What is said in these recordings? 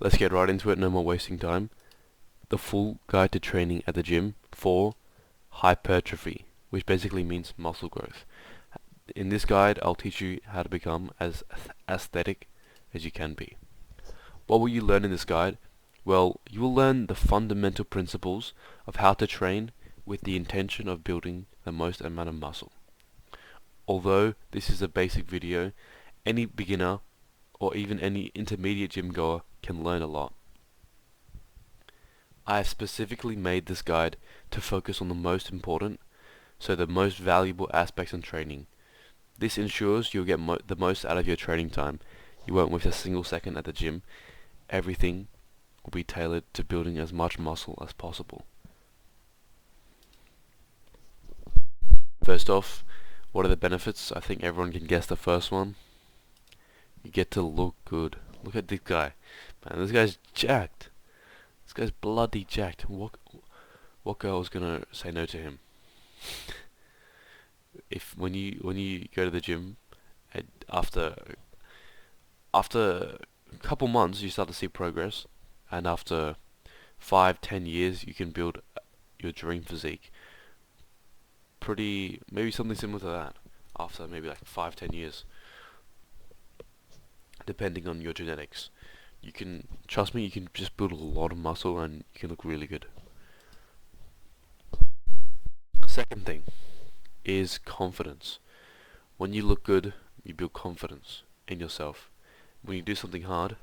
let's get right into it, no more wasting time. The full guide to training at the gym for hypertrophy, which basically means muscle growth. In this guide, I'll teach you how to become as aesthetic as you can be. What will you learn in this guide? Well, you will learn the fundamental principles of how to train with the intention of building the most amount of muscle. Although this is a basic video, any beginner or even any intermediate gym goer can learn a lot. I have specifically made this guide to focus on the most important, so the most valuable aspects in training. This ensures you'll get the most out of your training time. You won't waste a single second at the gym. Everything will be tailored to building as much muscle as possible. First off, what are the benefits? I think everyone can guess the first one. You get to look good. Look at this guy. Man, this guy's jacked. This guy's bloody jacked. What girl is gonna say no to him? If when you go to the gym, after a couple months you start to see progress, and after 5-10 years you can build your dream physique. Maybe something similar to that after maybe like 5-10 years, depending on your genetics. Trust me, you can just build a lot of muscle and you can look really good. Second thing is confidence. When you look good, you build confidence in yourself. When you do something hard,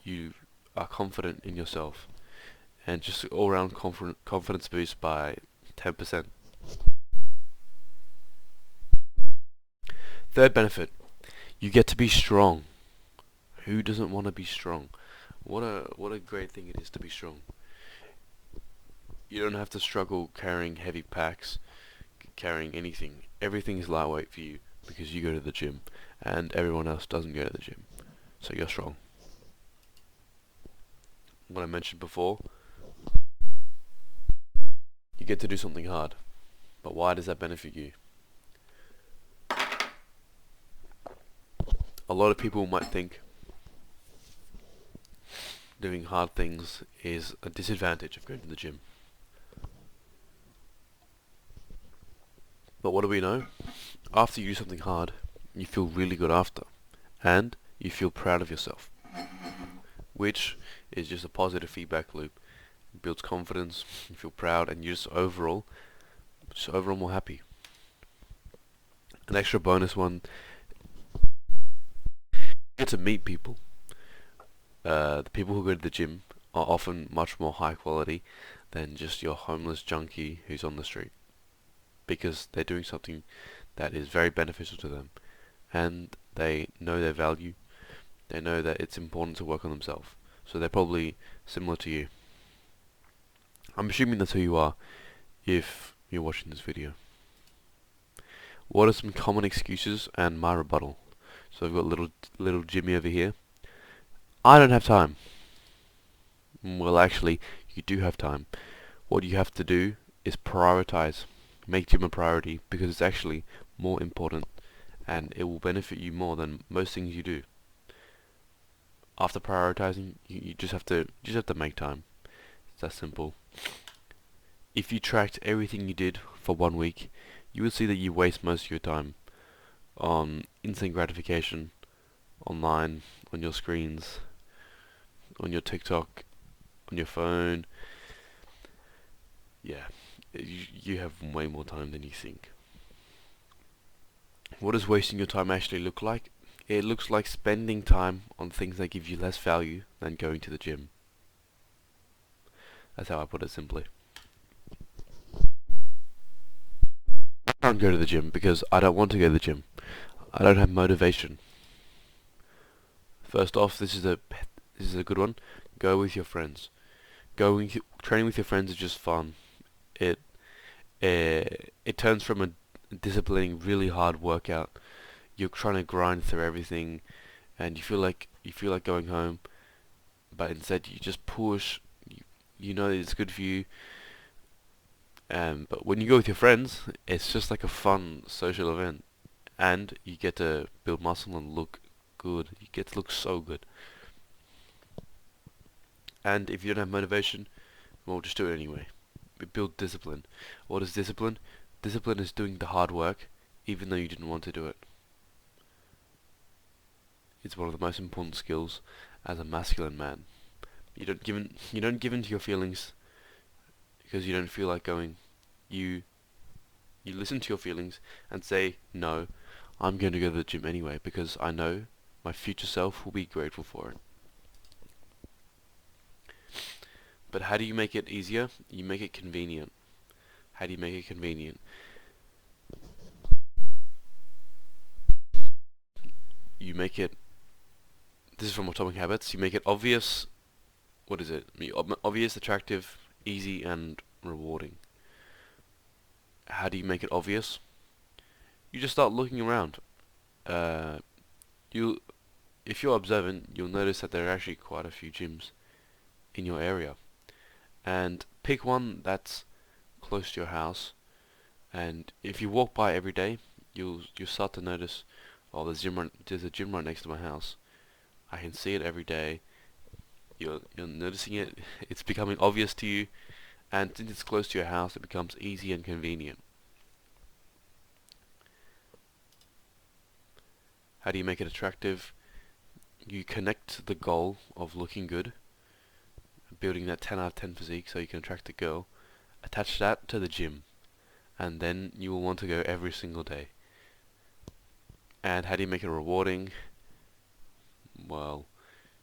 you are confident in yourself, and just all around confidence boost by 10%. Third benefit, you get to be strong. Who doesn't want to be strong? What a great thing it is to be strong. You don't have to struggle carrying heavy packs, carrying anything. Everything is lightweight for you because you go to the gym, and everyone else doesn't go to the gym. So you're strong. What I mentioned before, you get to do something hard. But why does that benefit you? A lot of people might think doing hard things is a disadvantage of going to the gym. But what do we know? After you do something hard, you feel really good after, and you feel proud of yourself, which is just a positive feedback loop. It builds confidence, you feel proud, and you're just overall more happy. An extra bonus one, you get to meet people. The people who go to the gym are often much more high quality than just your homeless junkie who's on the street, because they're doing something that is very beneficial to them, and they know their value. They know that it's important to work on themselves, so they're probably similar to you. I'm assuming that's who you are if you're watching this video. What are some common excuses and my rebuttal? So I've got little Jimmy over here. I don't have time. Well, actually, you do have time. What you have to do is prioritize. Make gym a priority, because it's actually more important and it will benefit you more than most things you do. After prioritizing, you just have to make time. It's that simple. If you tracked everything you did for 1 week, you would see that you waste most of your time on instant gratification, online, on your screens, on your TikTok, on your phone. Yeah, you have way more time than you think. What does wasting your time actually look like? It looks like spending time on things that give you less value than going to the gym. That's how I put it simply. I don't go to the gym because I don't want to go to the gym. I don't have motivation. First off, this is a good one. Go with your friends. Training with your friends is just fun. It turns from a disciplining, really hard workout. You're trying to grind through everything, and you feel like going home, but instead you just push. You know it's good for you. But when you go with your friends, it's just like a fun social event, and you get to build muscle and look good. You get to look so good. And if you don't have motivation, well, just do it anyway. Build discipline. What is discipline? Discipline is doing the hard work even though you didn't want to do it. It's one of the most important skills as a masculine man. You don't give in to your feelings because you don't feel like going. You you listen to your feelings and say, no, I'm going to go to the gym anyway because I know my future self will be grateful for it. But how do you make it easier? You make it convenient. How do you make it convenient? You make it, this is from Atomic Habits, you make it obvious, what is it? Obvious, attractive, easy, and rewarding. How do you make it obvious? You just start looking around. Uh, you, if you're observant, you'll notice that there are actually quite a few gyms in your area. And pick one that's close to your house. And if you walk by every day, you'll start to notice, oh, there's a gym right next to my house. I can see it every day. You're noticing it. It's becoming obvious to you, and since it's close to your house, it becomes easy and convenient. How do you make it attractive? You connect the goal of looking good, building that 10 out of 10 physique so you can attract a girl, attach that to the gym, and then you will want to go every single day. And how do you make it rewarding? Well,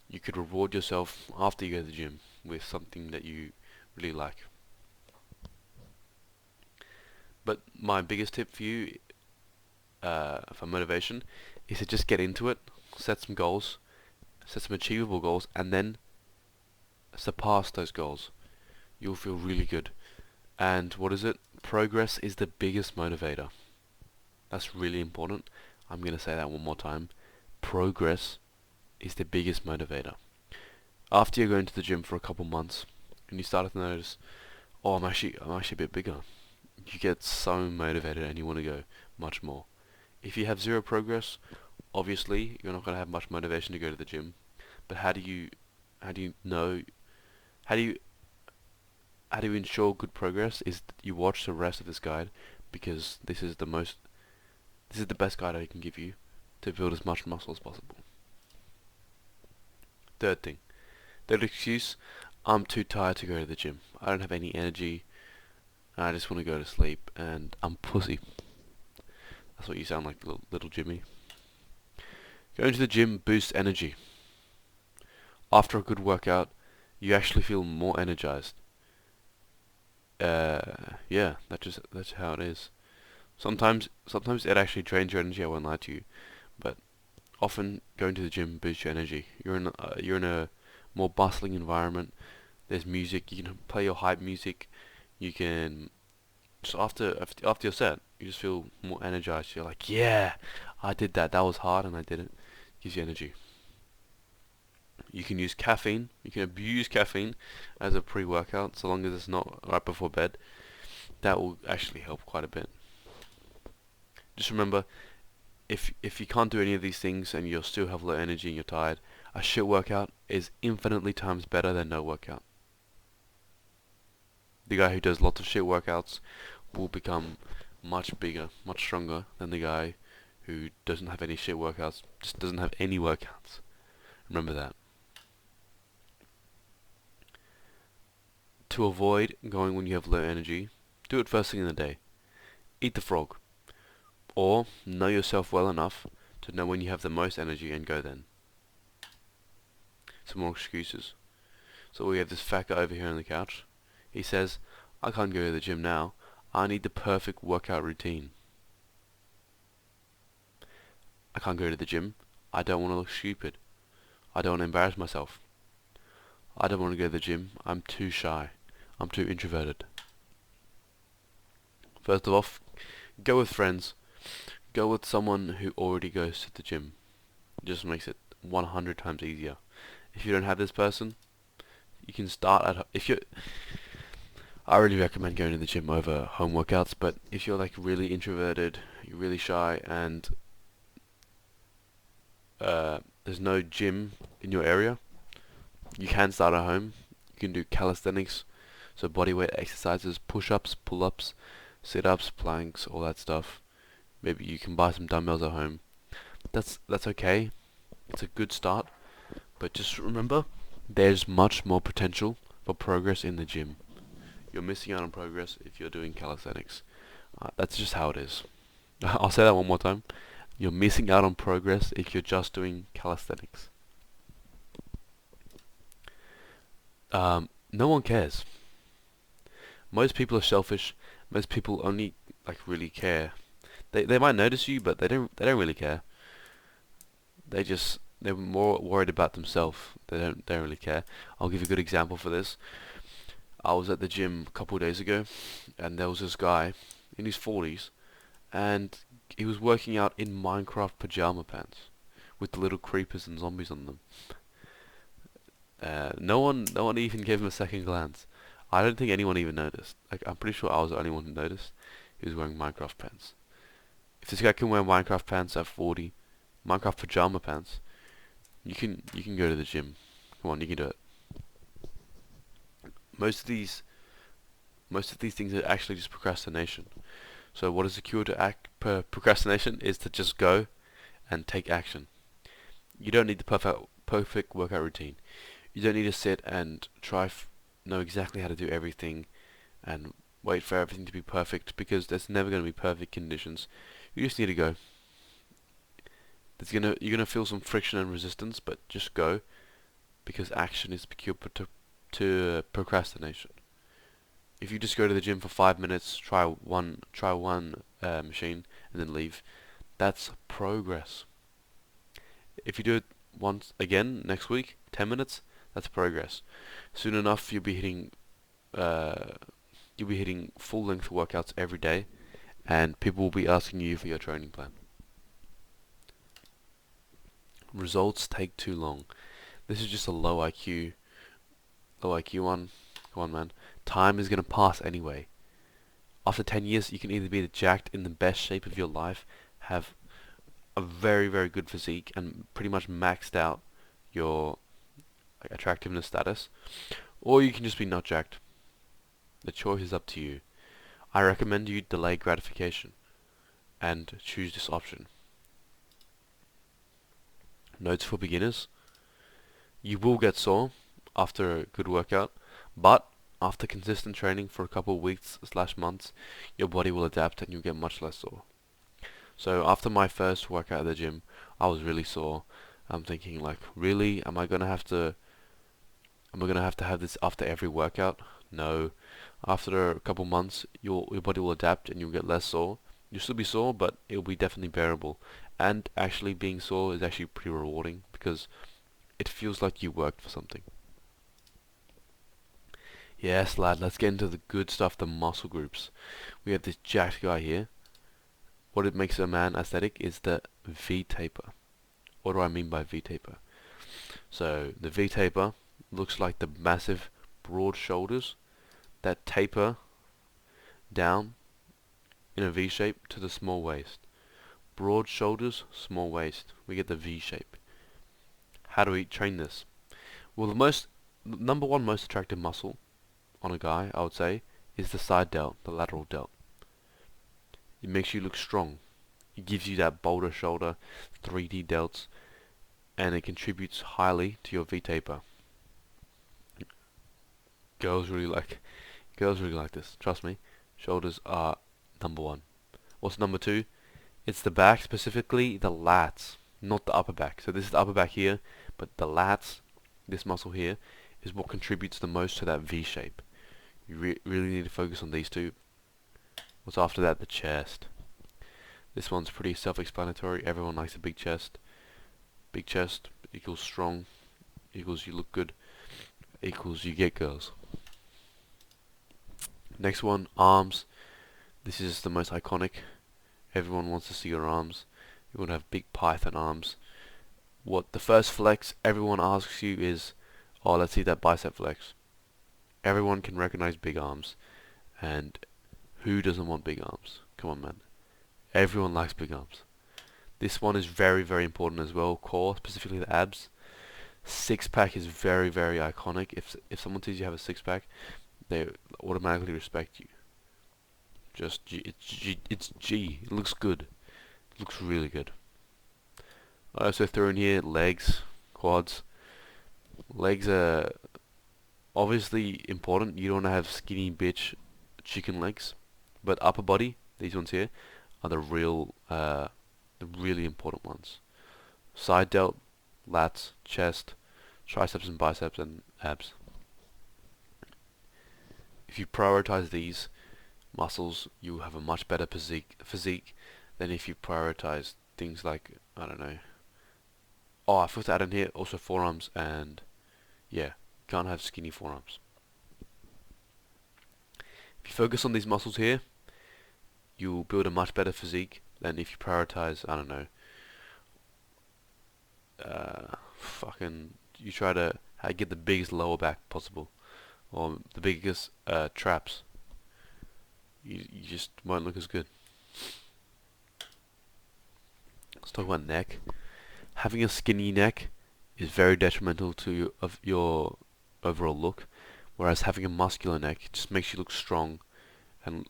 you could reward yourself after you go to the gym with something that you really like. But my biggest tip for you for motivation is to just get into it, set some goals, set some achievable goals, and then surpass those goals. You'll feel really good. And what is it? Progress is the biggest motivator. That's really important. I'm going to say that one more time. Progress is the biggest motivator. After you're going to the gym for a couple months and you start to notice, oh, I'm actually a bit bigger. You get so motivated and you want to go much more. If you have zero progress, obviously you're not going to have much motivation to go to the gym. But how do you know, how do you ensure good progress is that you watch the rest of this guide, because this is the best guide I can give you to build as much muscle as possible. Third excuse, I'm too tired to go to the gym. I don't have any energy, and I just want to go to sleep, and I'm pussy. That's what you sound like, little Jimmy. Going to the gym boosts energy. After a good workout, you actually feel more energized. Yeah, that's how it is. Sometimes it actually drains your energy. I won't lie to you, but often going to the gym boosts your energy. You're in a more bustling environment. There's music. You can play your hype music. You can just after your set, you just feel more energized. You're like, yeah, I did that. That was hard, and I did it. Gives you energy. You can use caffeine. You can abuse caffeine as a pre-workout, so long as it's not right before bed. That will actually help quite a bit. Just remember, if you can't do any of these things and you still have low energy and you're tired, a shit workout is infinitely times better than no workout. The guy who does lots of shit workouts will become much bigger, much stronger than the guy who doesn't have any shit workouts, just doesn't have any workouts. Remember that. To avoid going when you have low energy, do it first thing in the day. Eat the frog. Or know yourself well enough to know when you have the most energy and go then. Some more excuses. So we have this fat guy over here on the couch. He says, I can't go to the gym now. I need the perfect workout routine. I can't go to the gym. I don't want to look stupid. I don't want to embarrass myself. I don't want to go to the gym. I'm too shy. I'm too introverted. First of all, go with friends. Go with someone who already goes to the gym. It just makes it 100 times easier. If you don't have this person, you can start at I really recommend going to the gym over home workouts, but if you're like really introverted, you're really shy, and there's no gym in your area, you can start at home. can do calisthenics, so bodyweight exercises, push-ups, pull-ups, sit-ups, planks, all that stuff. Maybe you can buy some dumbbells at home. That's okay. It's a good start, but just remember, there's much more potential for progress in the gym. You're missing out on progress if you're doing calisthenics. That's just how it is. I'll say that one more time. You're missing out on progress if you're just doing calisthenics. No one cares. Most people are selfish. Most people only really care. They might notice you, but they don't really care. They're more worried about themselves. They don't really care. I'll give you a good example for this. I was at the gym a couple of days ago, and there was this guy in his 40s, and he was working out in Minecraft pajama pants with the little creepers and zombies on them. No one even gave him a second glance. I don't think anyone even noticed. I'm pretty sure I was the only one who noticed. He was wearing Minecraft pants. If this guy can wear Minecraft pants at 40, Minecraft pajama pants, you can go to the gym. Come on, you can do it. Most of these things are actually just procrastination. So what is the cure to procrastination? Is to just go and take action. You don't need the perfect workout routine. You don't need to sit and know exactly how to do everything and wait for everything to be perfect, because there's never going to be perfect conditions. You just need to go. You're gonna feel some friction and resistance, but just go, because action is the cure to procrastination. If you just go to the gym for 5 minutes, try one machine, and then leave, that's progress. If you do it once again next week, 10 minutes, that's progress. Soon enough, you'll be hitting full length workouts every day, and people will be asking you for your training plan. Results take too long. This is just a low IQ one. Come on, man. Time is gonna pass anyway. After 10 years, you can either be jacked in the best shape of your life, have a very, very good physique, and pretty much maxed out your attractiveness status, or you can just be not jacked. The choice is up to you. I recommend you delay gratification and choose this option. Notes for beginners: you will get sore after a good workout, but after consistent training for a couple of weeks/months, your body will adapt and you'll get much less sore. So after my first workout at the gym, I was really sore. I'm thinking, really? Am I gonna have to have this after every workout? No. After a couple months, your body will adapt and you'll get less sore. You'll still be sore, but it'll be definitely bearable. And actually being sore is actually pretty rewarding, because it feels like you worked for something. Yes, lad, let's get into the good stuff, the muscle groups. We have this jacked guy here. What it makes a man aesthetic is the V-taper. What do I mean by V-taper? So, the V-taper looks like the massive, broad shoulders that taper down in a V shape to the small waist. Broad shoulders, small waist. We get the V shape. How do we train this? Well, the number one most attractive muscle on a guy, I would say, is the side delt, the lateral delt. It makes you look strong. It gives you that bolder shoulder, 3D delts, and it contributes highly to your V-taper. Girls really like this. Trust me. Shoulders are number one. What's number two? It's the back, specifically the lats, not the upper back. So this is the upper back here, but the lats, this muscle here, is what contributes the most to that V shape. You really need to focus on these two. What's after that? The chest. This one's pretty self-explanatory. Everyone likes a big chest. Big chest equals strong, equals you look good, equals you get girls. Next one, arms. This is the most iconic. Everyone wants to see your arms. You want to have big python arms. What the first flex everyone asks you is, oh, let's see that bicep flex. Everyone can recognize big arms, and who doesn't want big arms? Come on, man. Everyone likes big arms. This one is very, very important as well. Core, specifically the abs. Six pack is very, very iconic. If someone sees you have a six pack, they automatically respect you. Just G, it's G. It looks good. It looks really good. I also throw in here legs, quads. Legs are obviously important. You don't want to have skinny bitch chicken legs, but upper body, these ones here, are the really important ones. Side delt, lats, chest, triceps and biceps, and abs. If you prioritize these muscles, you have a much better physique than if you prioritize things like, I don't know. Oh, I forgot to add in here also forearms, and yeah, can't have skinny forearms. If you focus on these muscles here, you'll build a much better physique than if you prioritize, I don't know, you try to get the biggest lower back possible, or the biggest traps. You just won't look as good. Let's talk about neck. Having a skinny neck is very detrimental to your overall look, whereas having a muscular neck just makes you look strong and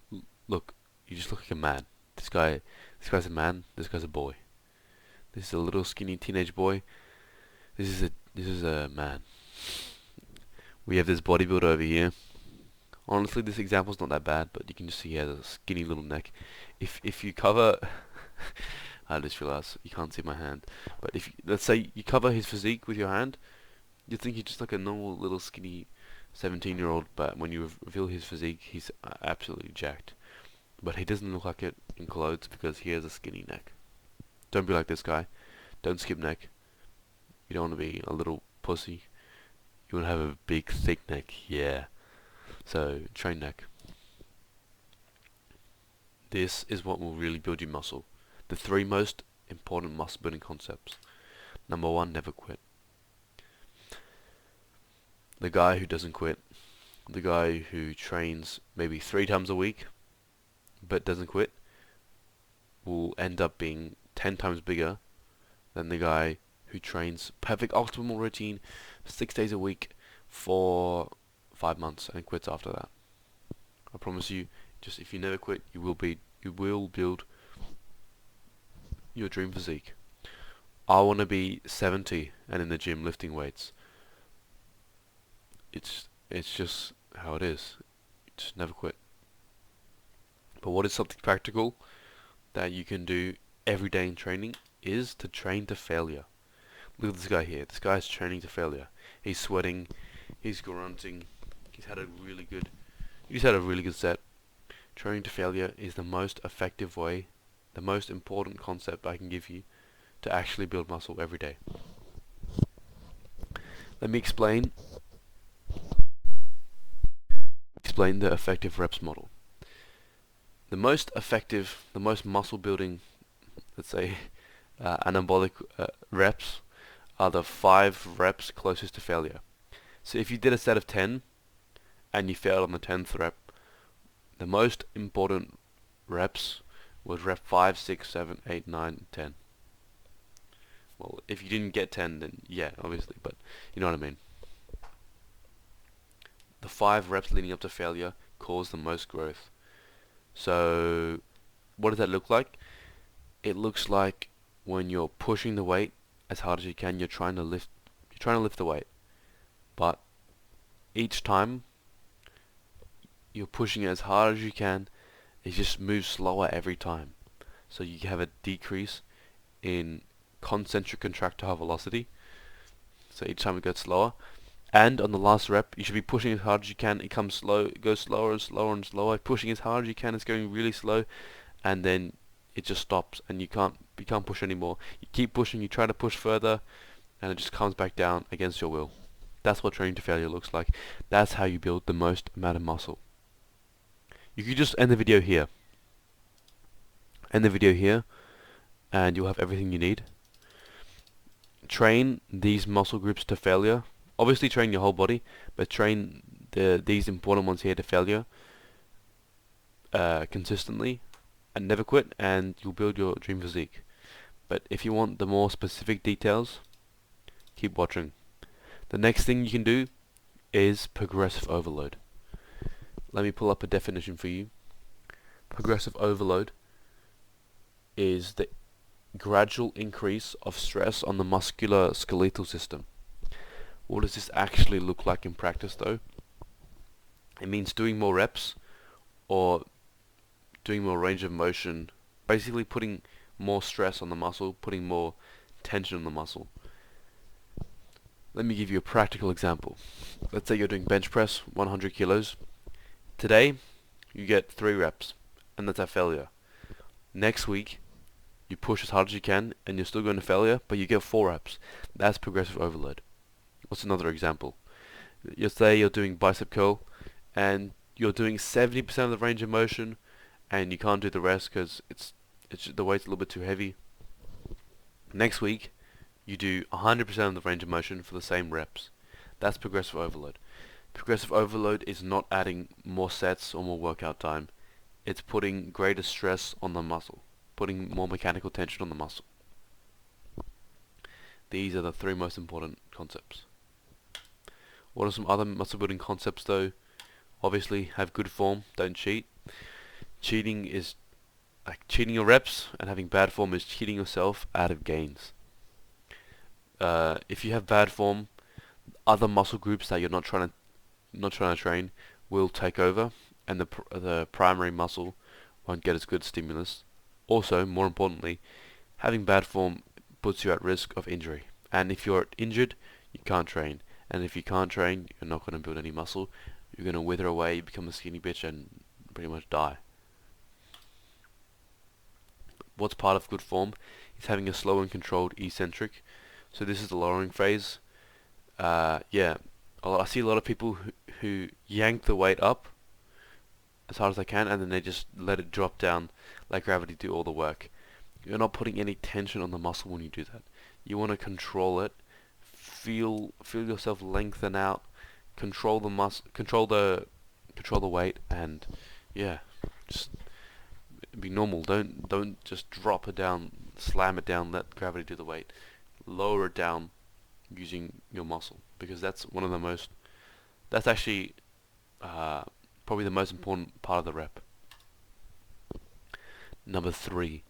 look. You just look like a man. This guy's a man. This guy's a boy. This is a little skinny teenage boy. This is a man. We have this bodybuilder over here. Honestly, this example's not that bad, but you can just see he has a skinny little neck. If you cover, I just realized you can't see my hand. But let's say you cover his physique with your hand, you think he's just like a normal little skinny 17-year-old. But when you reveal his physique, he's absolutely jacked. But he doesn't look like it in clothes because he has a skinny neck. Don't be like this guy. Don't skip neck. You don't want to be a little pussy. You want to have a big, thick neck. Yeah. So, train neck. This is what will really build your muscle. The three most important muscle building concepts. Number one, never quit. The guy who doesn't quit. The guy who trains maybe 3 times a week but doesn't quit will end up being 10 times bigger than the guy who trains perfect optimal routine 6 days a week for 5 months and quits after that. I promise you, just if you never quit, you will build your dream physique. I want to be 70 and in the gym lifting weights. It's just how it is. Just never quit. But what is something practical that you can do every day in training is to train to failure. Look at this guy here. This guy's training to failure. He's sweating. He's grunting. He's had a really good set. Training to failure is the most effective way, the most important concept I can give you to actually build muscle every day. Let me explain the effective reps model. The most effective, the most muscle building, let's say, anabolic reps are the 5 reps closest to failure. So if you did a set of 10 and you failed on the 10th rep, the most important reps was rep 5, 6, 7, 8, 9, 10. Well, if you didn't get 10, then yeah, obviously, but you know what I mean. The 5 reps leading up to failure cause the most growth. So, what does that look like? It looks like when you're pushing the weight as hard as you can, you're trying to lift the weight. But each time you're pushing it as hard as you can, it just moves slower every time. So you have a decrease in concentric contractile velocity. So each time it gets slower. And on the last rep, you should be pushing as hard as you can. It comes slow, it goes slower and slower and slower. Pushing as hard as you can, it's going really slow, and then it just stops, and you can't push anymore. You keep pushing, you try to push further, and it just comes back down against your will. That's what training to failure looks like. That's how you build the most amount of muscle. You could just end the video here. End the video here, and you'll have everything you need. Train these muscle groups to failure. Obviously train your whole body, but train these important ones here to failure consistently, and never quit, and you'll build your dream physique. But if you want the more specific details, keep watching. The next thing you can do is progressive overload. Let me pull up a definition for you. Progressive overload is the gradual increase of stress on the musculoskeletal system. What does this actually look like in practice though? It means doing more reps or doing more range of motion, basically putting more stress on the muscle, putting more tension on the muscle. Let me give you a practical example. Let's say you're doing bench press, 100 kilos. Today, you get 3 reps, and that's a failure. Next week, you push as hard as you can, and you're still going to failure, but you get 4 reps. That's progressive overload. What's another example? Let's say you're doing bicep curl, and you're doing 70% of the range of motion, and you can't do the rest because the weight's a little bit too heavy. Next week, you do 100% of the range of motion for the same reps. That's progressive overload. Progressive overload is not adding more sets or more workout time. It's putting greater stress on the muscle, putting more mechanical tension on the muscle. These are the 3 most important concepts. What are some other muscle building concepts though? Obviously, have good form, don't cheat. Cheating is like cheating your reps, and having bad form is cheating yourself out of gains. If you have bad form, other muscle groups that you're not trying to train will take over, and the primary muscle won't get as good stimulus. Also, more importantly, having bad form puts you at risk of injury. And if you're injured, you can't train. And if you can't train, you're not going to build any muscle. You're going to wither away, become a skinny bitch, and pretty much die. What's part of good form is having a slow and controlled eccentric. So this is the lowering phase. Yeah, I see a lot of people who yank the weight up as hard as they can, and then they just let it drop down, let gravity do all the work. You're not putting any tension on the muscle when you do that. You want to control it, feel yourself lengthen out, control the weight, and yeah, just be normal. Don't just drop it down, slam it down, let gravity do the weight. Lower it down using your muscle, because that's actually probably the most important part of the rep. Number 3,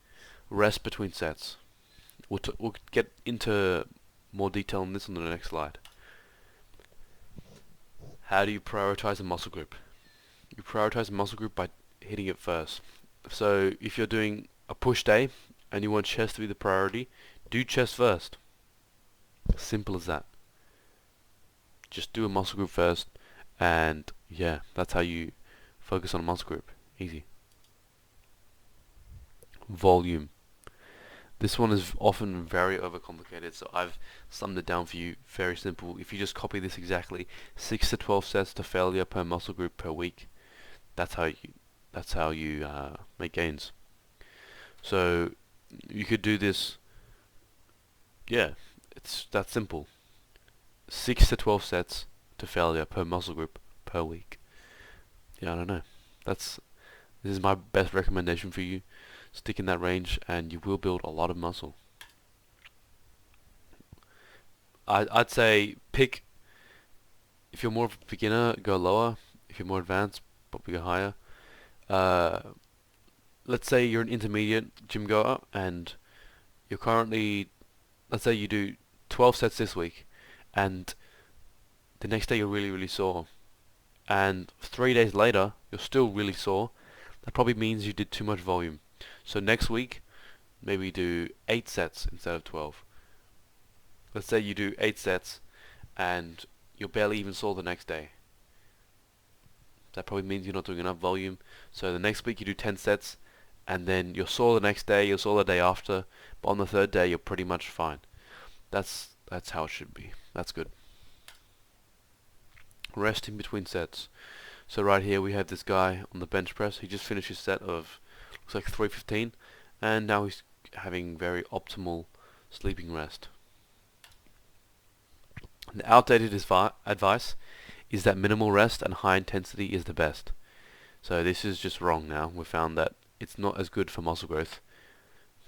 rest between sets. We'll get into more detail on this on the next slide. How do you prioritize a muscle group? You prioritize a muscle group by hitting it first. So if you're doing a push day and you want chest to be the priority, do chest first. Simple as that. Just do a muscle group first, and yeah, that's how you focus on a muscle group. Easy. Volume. This one is often very overcomplicated, so I've summed it down for you. Very simple. If you just copy this exactly, 6 to 12 sets to failure per muscle group per week. That's how you make gains. So you could do this. Yeah, it's that simple. 6 to 12 sets to failure per muscle group per week. Yeah, I don't know. This is my best recommendation for you. Stick in that range and you will build a lot of muscle. I'd say pick, if you're more of a beginner, go lower. If you're more advanced, probably go higher. Let's say you're an intermediate gym goer and you're currently, let's say you do 12 sets this week, and the next day you're really sore, and 3 days later you're still really sore. That probably means you did too much volume. So next week, maybe do 8 sets instead of 12. Let's say you do 8 sets and you're barely even sore the next day. That probably means you're not doing enough volume. So the next week you do 10 sets, and then you're sore the next day, you're sore the day after, but on the 3rd day you're pretty much fine. That's how it should be. That's good. Resting between sets. So right here we have this guy on the bench press. He just finished his set of, looks like 315, and now he's having very optimal sleeping rest. The outdated advice is that minimal rest and high intensity is the best. So this is just wrong now. We found that it's not as good for muscle growth.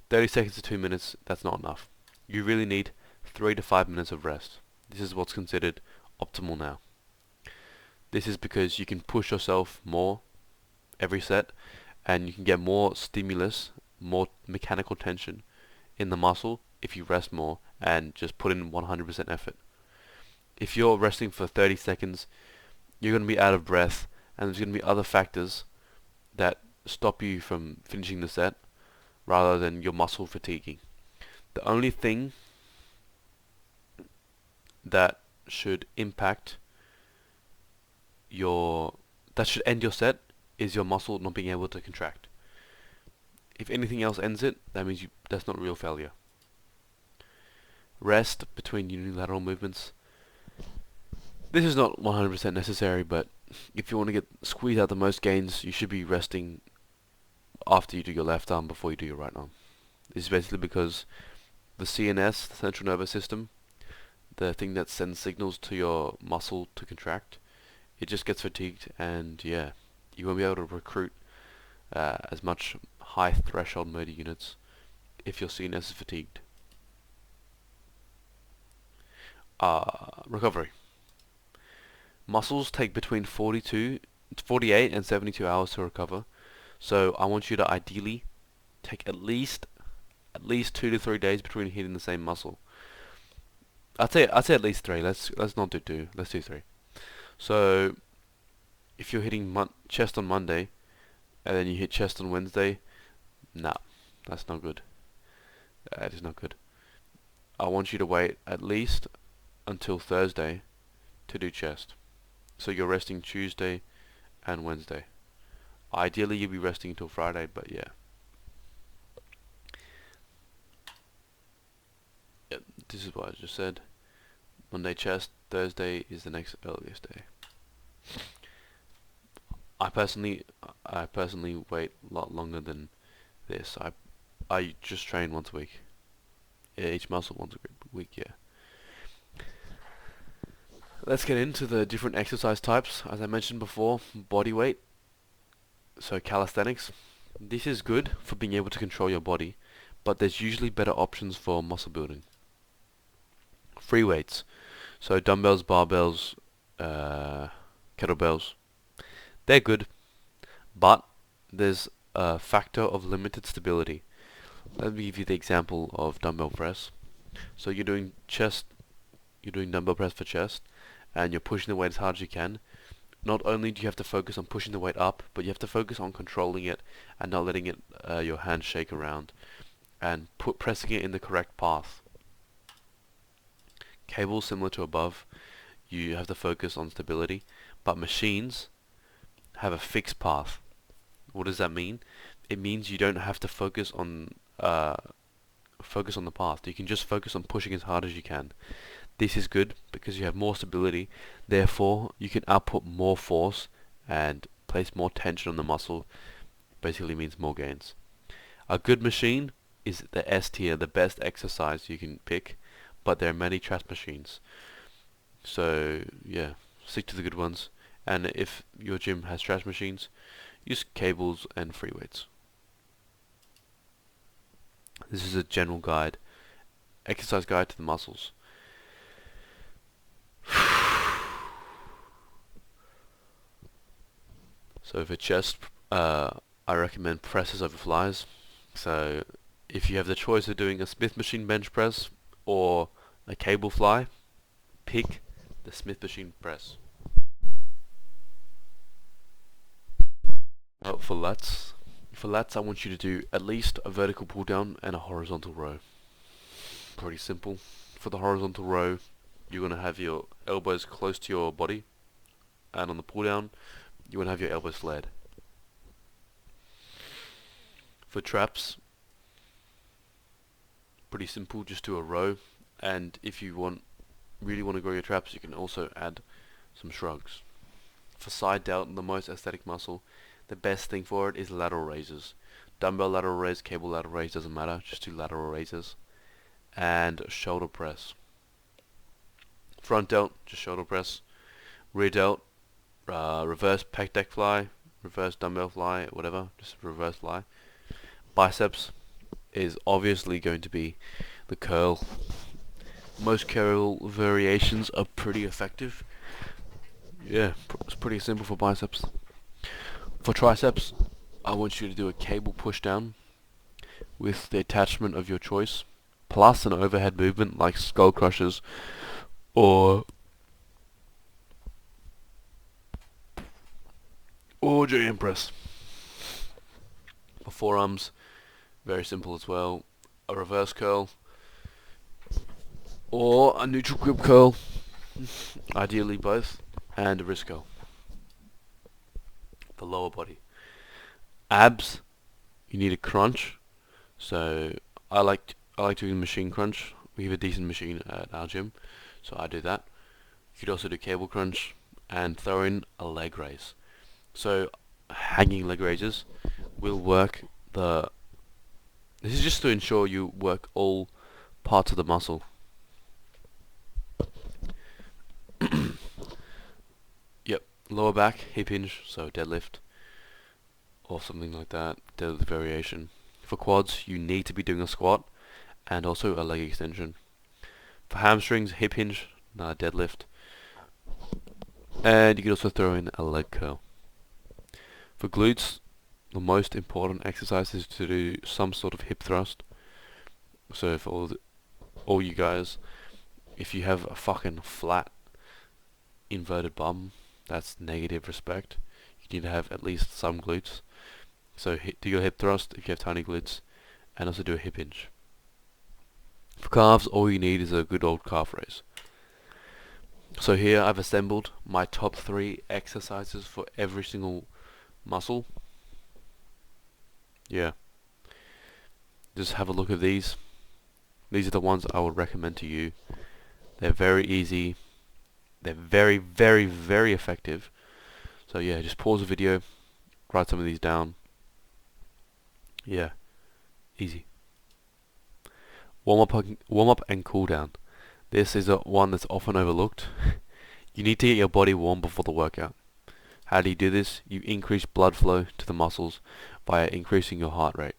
30 seconds to 2 minutes, that's not enough. You really need 3 to 5 minutes of rest. This is what's considered optimal now. This is because you can push yourself more every set, and you can get more stimulus, more mechanical tension in the muscle if you rest more and just put in 100% effort. If you're resting for 30 seconds, you're going to be out of breath, and there's going to be other factors that stop you from finishing the set rather than your muscle fatiguing. The only thing that should impact that should end your set is your muscle not being able to contract. If anything else ends it, that means that's not real failure. Rest between unilateral movements. This is not 100% necessary, but if you want to squeeze out the most gains, you should be resting after you do your left arm before you do your right arm. This is basically because the CNS, the central nervous system, the thing that sends signals to your muscle to contract, it just gets fatigued, and yeah, you won't be able to recruit as much high threshold motor units if your CNS is fatigued. Recovery. Muscles take between 48 and 72 hours to recover, so I want you to ideally take at least 2 to 3 days between hitting the same muscle. I'd say at least 3. Let's not do 2. Let's do 3. So if you're hitting chest on Monday and then you hit chest on Wednesday, nah, that's not good. That is not good. I want you to wait at least until Thursday to do chest. So you're resting Tuesday and Wednesday. Ideally you'll be resting until Friday, but yeah. This is what I just said. Monday chest, Thursday is the next earliest day. I personally wait a lot longer than this. I just train once a week. Yeah, each muscle once a week, yeah. Let's get into the different exercise types. As I mentioned before, body weight. So calisthenics. This is good for being able to control your body, but there's usually better options for muscle building. Free weights. So dumbbells, barbells, kettlebells. They're good, but there's a factor of limited stability. Let me give you the example of dumbbell press. So you're doing dumbbell press for chest, and you're pushing the weight as hard as you can. Not only do you have to focus on pushing the weight up, but you have to focus on controlling it and not letting it your hand shake around, and pressing it in the correct path. Cables similar to above, you have to focus on stability, but machines have a fixed path. What does that mean? It means you don't have to focus on the path. You can just focus on pushing as hard as you can. This is good because you have more stability, therefore you can output more force and place more tension on the muscle. Basically means more gains. A good machine is the S tier, the best exercise you can pick, but there are many trash machines. So yeah, stick to the good ones, and if your gym has trash machines, use cables and free weights. This is a general guide, exercise guide to the muscles. So for chest, I recommend presses over flies. So if you have the choice of doing a Smith machine bench press or a cable fly, pick the Smith machine press. For lats I want you to do at least a vertical pull down and a horizontal row. Pretty simple. For the horizontal row, you're going to have your elbows close to your body, and on the pull down, you want to have your elbows flared. For traps, pretty simple, just do a row, and if you really want to grow your traps, you can also add some shrugs. For side delt, the most aesthetic muscle, the best thing for it is lateral raises. Dumbbell lateral raise, cable lateral raise, doesn't matter, just do lateral raises. And shoulder press. Front delt, just shoulder press. Rear delt, reverse pec deck fly, reverse dumbbell fly, whatever, just reverse fly. Biceps is obviously going to be the curl. Most curl variations are pretty effective. Yeah, it's pretty simple for biceps. For triceps, I want you to do a cable push down with the attachment of your choice, plus an overhead movement like skull crushers or giant press. For forearms, very simple as well. A reverse curl or a neutral grip curl, ideally both, and a wrist curl. For lower body. Abs, you need a crunch. So I like doing machine crunch. We have a decent machine at our gym, so I do that. You could also do cable crunch and throw in a leg raise. So hanging leg raises will work the. This is just to ensure you work all parts of the muscle. Yep, lower back, hip hinge, so deadlift or something like that, deadlift variation. For quads, you need to be doing a squat and also a leg extension. For hamstrings, hip hinge, deadlift, and you can also throw in a leg curl. For glutes, the most important exercise is to do some sort of hip thrust. So for all you guys, if you have a fucking flat inverted bum, that's negative respect. You need to have at least some glutes. So do your hip thrust if you have tiny glutes, and also do a hip hinge. For calves, all you need is a good old calf raise. So here I've assembled my top 3 exercises for every single muscle. Yeah. Just have a look at these. These are the ones I would recommend to you. They're very easy. They're very, very, very effective. So yeah, just pause the video, write some of these down. Yeah, easy. Warm up and cool down. This is one that's often overlooked. You need to get your body warm before the workout. How do you do this? You increase blood flow to the muscles by increasing your heart rate.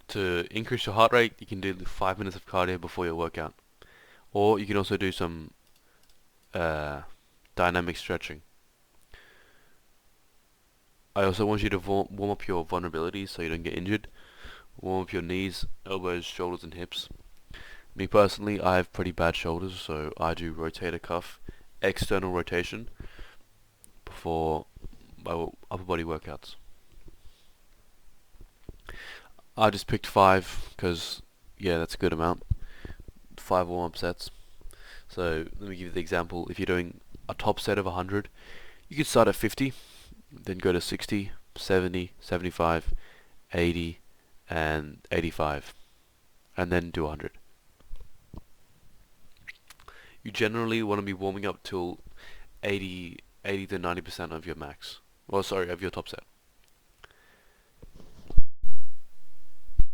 To increase your heart rate, you can do 5 minutes of cardio before your workout. Or you can also do some dynamic stretching. I also want you to warm up your vulnerabilities so you don't get injured. Warm up your knees, elbows, shoulders and hips. Me personally, I have pretty bad shoulders, so I do rotator cuff external rotation before my upper body workouts. I just picked 5 because, yeah, that's a good amount. 5 warm-up sets. So let me give you the example. If you're doing a top set of 100, you could start at 50, then go to 60, 70, 75, 80, and 85, and then do 100. You generally want to be warming up till 80 to 90% of your max. Well, sorry, of your top set.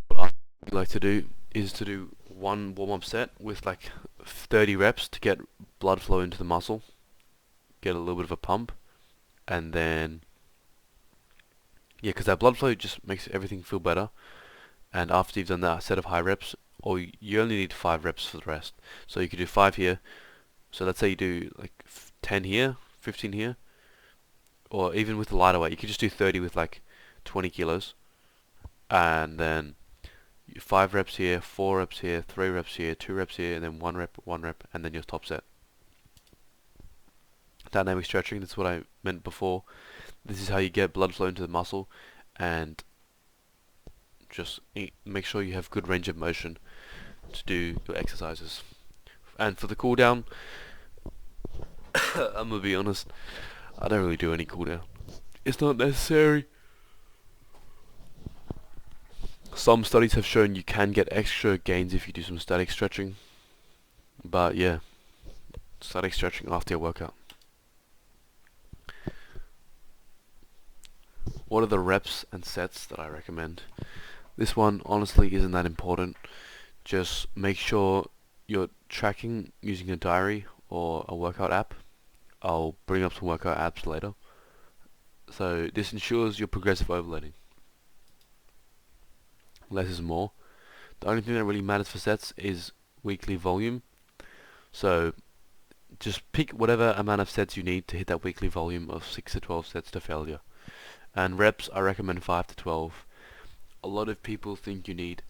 What I like to do is to do one warm-up set with like 30 reps to get blood flow into the muscle, get a little bit of a pump, and then yeah, because that blood flow just makes everything feel better. And after you've done that set of high reps, or you only need 5 reps for the rest. So you could do 5 here. So let's say you do like 10 here, 15 here, or even with the lighter weight, you could just do 30 with like 20 kilos, and then 5 reps here, 4 reps here, 3 reps here, 2 reps here, and then 1 rep, and then your top set. Dynamic stretching, that's what I meant before. This is how you get blood flow into the muscle, and just make sure you have good range of motion to do your exercises. And for the cool down, I'm gonna be honest, I don't really do any cool down. It's not necessary. Some studies have shown you can get extra gains if you do some static stretching, but yeah, static stretching after your workout. What are the reps and sets that I recommend? This one honestly isn't that important. Just make sure you're tracking using a diary or a workout app. I'll bring up some workout apps later. So this ensures your progressive overloading. Less is more. The only thing that really matters for sets is weekly volume. So just pick whatever amount of sets you need to hit that weekly volume of 6 to 12 sets to failure. And reps, I recommend 5 to 12. A lot of people think you need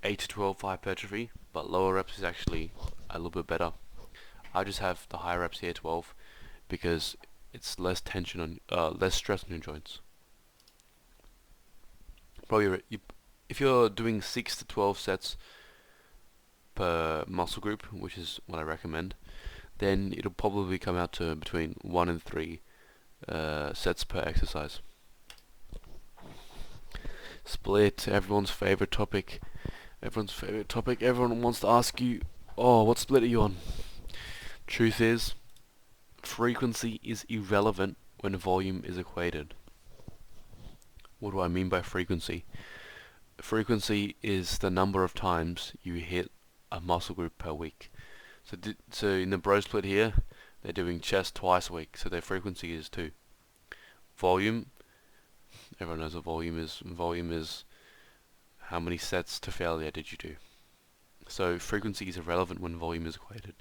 8 to 12 for hypertrophy, but lower reps is actually a little bit better. I just have the higher reps here, 12, because it's less tension on, less stress on your joints. Probably, if you're doing 6 to 12 sets per muscle group, which is what I recommend, then it'll probably come out to between 1 and 3 sets per exercise. Split, everyone's favorite topic. Everyone wants to ask you, oh, what split are you on? Truth is, frequency is irrelevant when volume is equated. What do I mean by frequency? Frequency is the number of times you hit a muscle group per week. So in the bro split here, they're doing chest twice a week, so their frequency is 2. Volume, everyone knows what volume is. Volume is how many sets to failure did you do. So frequency is irrelevant when volume is equated.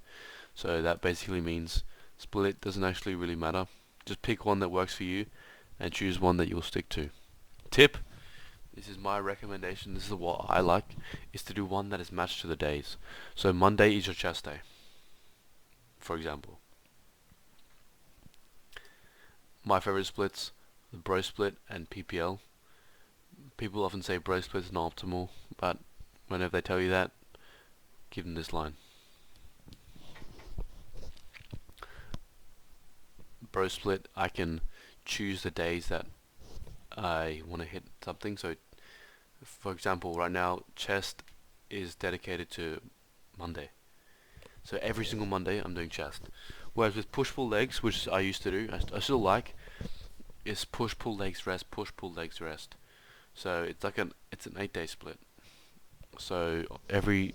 So that basically means split doesn't actually really matter. Just pick one that works for you and choose one that you'll stick to. Tip, this is my recommendation, this is what I like, is to do one that is matched to the days. So Monday is your chest day, for example. My favorite splits, the bro split and PPL. People often say bro split is not optimal, but whenever they tell you that, give them this line. Bro split, I can choose the days that I want to hit something. So for example, right now chest is dedicated to Monday, so every single Monday I'm doing chest. Whereas with push-pull legs, which I used to do, I still like, is push-pull legs rest, push-pull legs rest. So it's like it's an 8-day split. So every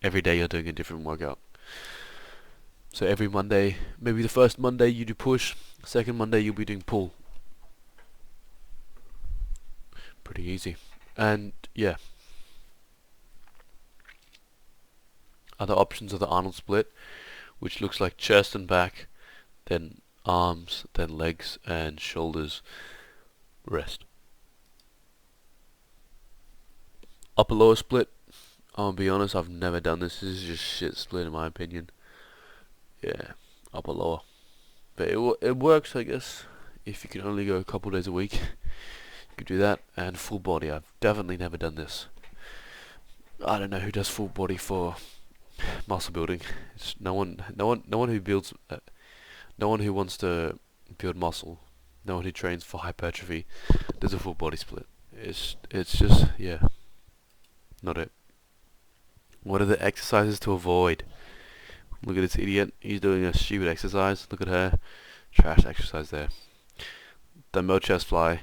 day you're doing a different workout. So every Monday, maybe the first Monday you do push, second Monday you'll be doing pull. Pretty easy. And yeah, other options are the Arnold split, which looks like chest and back, then arms, then legs and shoulders, rest. Upper lower split, I'll be honest, I've never done this. This is just shit split in my opinion. Yeah, upper lower. But it works, I guess. If you can only go a couple days a week, you could do that. And full body, I've definitely never done this. I don't know who does full body for muscle building. It's no one who builds, no one who wants to build muscle, no one who trains for hypertrophy does a full body split. It's just, yeah, not it. What are the exercises to avoid? Look at this idiot, he's doing a stupid exercise. Look at her, trash exercise there. Dumbbell chest fly,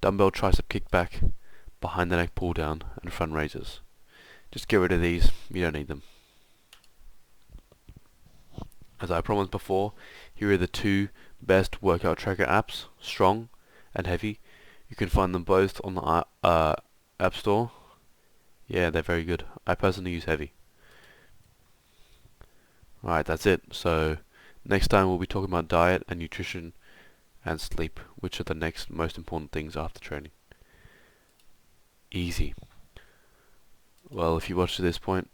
dumbbell tricep kickback, behind the neck pull down, and front raises. Just get rid of these, you don't need them. As I promised before, here are the 2 best workout tracker apps, Strong and Heavy. You can find them both on the App Store. Yeah, they're very good. I personally use Heavy. Alright, that's it. So next time we'll be talking about diet and nutrition and sleep, which are the next most important things after training. Easy. Well, if you watched to this point,